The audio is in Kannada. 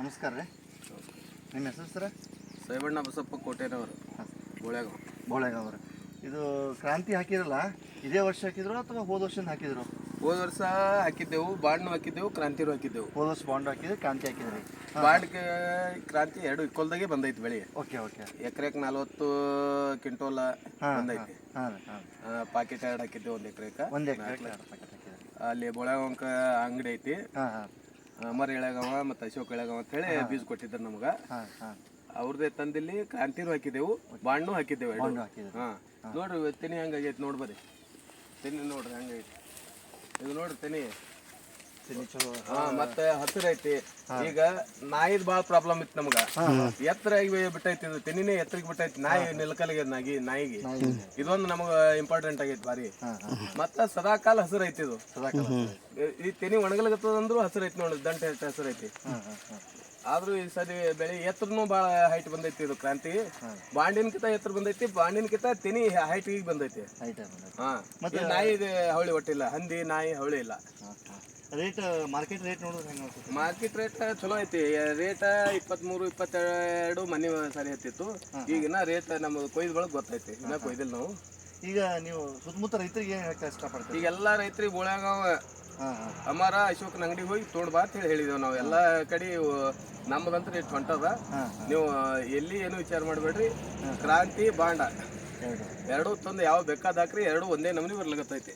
ನಮಸ್ಕಾರ ರೀ. ನಿಮ್ಮ ಹೆಸರು ಸರ? ಸೈಬಣ್ಣ ಬಸಪ್ಪ ಕೋಟೆನವರು, ಬೋಳೆಗಾಂವ್. ಬೋಳೆಗಾಂವ್ರು. ಇದು ಕ್ರಾಂತಿ ಹಾಕಿರಲ್ಲ, ಇದೇ ವರ್ಷ ಹಾಕಿದ್ರು ಅಥವಾ ಹೋದ ವರ್ಷ ಹಾಕಿದ್ರು? ಹೋದ ವರ್ಷ ಹಾಕಿದ್ದೆವು, ಬಾಂಡ್ನು ಹಾಕಿದ್ದೆವು, ಕ್ರಾಂತಿನೂ ಹಾಕಿದ್ದೆವು. ಹೋದ ವರ್ಷ ಬಾಂಡ್ ಹಾಕಿದ್ರೆ ಕ್ರಾಂತಿ ಹಾಕಿದ್ರಿ. ಬಾಂಡ್ಗೆ ಕ್ರಾಂತಿ ಎರಡು ಇಕ್ಕೊಲ್ದಾಗೆ ಬಂದೈತಿ ಬೆಳೆ. Okay okay. ಎಕರೆಗೆ 40 ಕ್ವಿಂಟೋಲ ಬಂದೈತಿ. ಪಾಕೆಟ್ ಎರಡು ಹಾಕಿದ್ದೆವು ಒಂದು ಎಕರೆಗೆ. ಅಲ್ಲಿ ಬೋಳೆಗಾಂವ್ಕ ಅಂಗಡಿ ಐತಿ, ಅಮರ್ ಎಳೆಗಾಂವ ಮತ್ತು ಅಶೋಕ್ ಎಳೆಗಾಂವ ಅಂತ ಹೇಳಿ ಬೀಜ ಕೊಟ್ಟಿದ್ರು ನಮ್ಗೆ. ಅವ್ರದ್ದೇ ತಂದಿಲ್ಲಿ ಕ್ರಾಂತಿನೂ ಹಾಕಿದ್ದೆವು, ಬಾಂಡ್ನು ಹಾಕಿದ್ದೆವು ಎರಡು. ನೋಡ್ರಿ ತೆನಿ ಹಂಗಾಗೈತಿ, ನೋಡಿ ಬರ್ರಿ ತೆನಿ ನೋಡ್ರಿ ಹಂಗೈತಿ. ಇದು ನೋಡ್ರಿ ತೆನಿ ಮತ್ತೆ ಹಸಿರು ಐತಿ. ಈಗ ನಾಯಿದ್ ಬಾಳ ಪ್ರಾಬ್ಲಮ್ ಇತ್ತು ನಮ್ಗ, ಎತ್ತರ ಬಿಟ್ಟೈತಿ. ಇದು ತೆನಿನೇ ಎತ್ತರಿಗೆ ಬಿಟ್ಟೈತಿ, ನಾಯಿ ನಿಲ್ಕಲಿಗೆ ನಾಯಿಗೆ. ಇದೊಂದು ನಮಗ ಇಂಪಾರ್ಟೆಂಟ್ ಆಗೈತಿ ಬಾರಿ. ಮತ್ತ ಸದಾಕಾಲ ಹಸಿರು ಐತಿ ಇದು. ಈ ತೆನಿ ಒಣಗಲಗತ್ತದಂದ್ರು ಹಸಿರು ಐತಿ ನೋಡ್ರಿ, ದಂಟೆ ಹಸಿರು ಐತಿ. ಆದ್ರೂ ಈ ಸರಿ ಬೆಳೆ ಎತ್ತರನು ಬಾಳ ಹೈಟ್ ಬಂದೈತಿ. ಇದು ಕ್ರಾಂತಿ ಬಾಂಡಿನಕಿಂತ ಎತ್ತರ ಬಂದೈತಿ, ಬಾಂಡಿನಕಿಂತ ತೆನಿ ಹೈಟ್ ಈಗ ಬಂದೈತಿ. ನಾಯಿ ಹವಳಿ ಒಟ್ಟಿಲ್ಲ, ಹಂದಿ ನಾಯಿ ಹವಳಿ ಇಲ್ಲ. ರೇಟ್ ಮಾರ್ಕೆಟ್ ರೇಟ್ ನೋಡಿದ್ರೆ ಹೆಂಗೆ ಅನ್ಸುತ್ತೆ? ಮಾರ್ಕೆಟ್ ರೇಟ್ ಚಲೋ ಐತಿ. ರೇಟ್ 23-22 ಮನೆ ಸರಿ ಹತ್ತಿತ್ತು. ಈಗಿನ ರೇಟ್ ನಮ್ದು ಕೊಯ್ದು ಬಳಗ ಗೊತ್ತೈತಿ, ಇನ್ನ ಕೊಯ್ದಿಲ್ಲ ನಾವು. ಈಗ ನೀವು ಸುತ್ತಮುತ್ತ ರೈತರಿಗೆ ಏನು ಹೇಳಕ್ಕೆ ಇಷ್ಟಪಡ್ತೀವಿ? ಈಗ ಎಲ್ಲ ರೈತರಿಗೆ ಬೋಳೆಗಾಂವ್ ಅಮರ ಅಶೋಕನ ಅಂಗಡಿಗೆ ಹೋಗಿ ತೊಗೊಂಡು ಬಾ ಅಂತ ಹೇಳಿದೇವು ನಾವು. ಎಲ್ಲ ಕಡೆ ನಮ್ಮದಂತ ರೇಟ್ ಹೊಂಟದ. ನೀವು ಎಲ್ಲಿ ಏನು ವಿಚಾರ ಮಾಡಬೇಡ್ರಿ, ಕ್ರಾಂತಿ ಬಾಂಡ ಎರಡು ತಂದು ಯಾವ ಬೇಕಾದ ಹಾಕ್ರಿ, ಎರಡು ಒಂದೇ ನಮೂನಿ ಬರ್ಲಿಕತ್ತೈತಿ.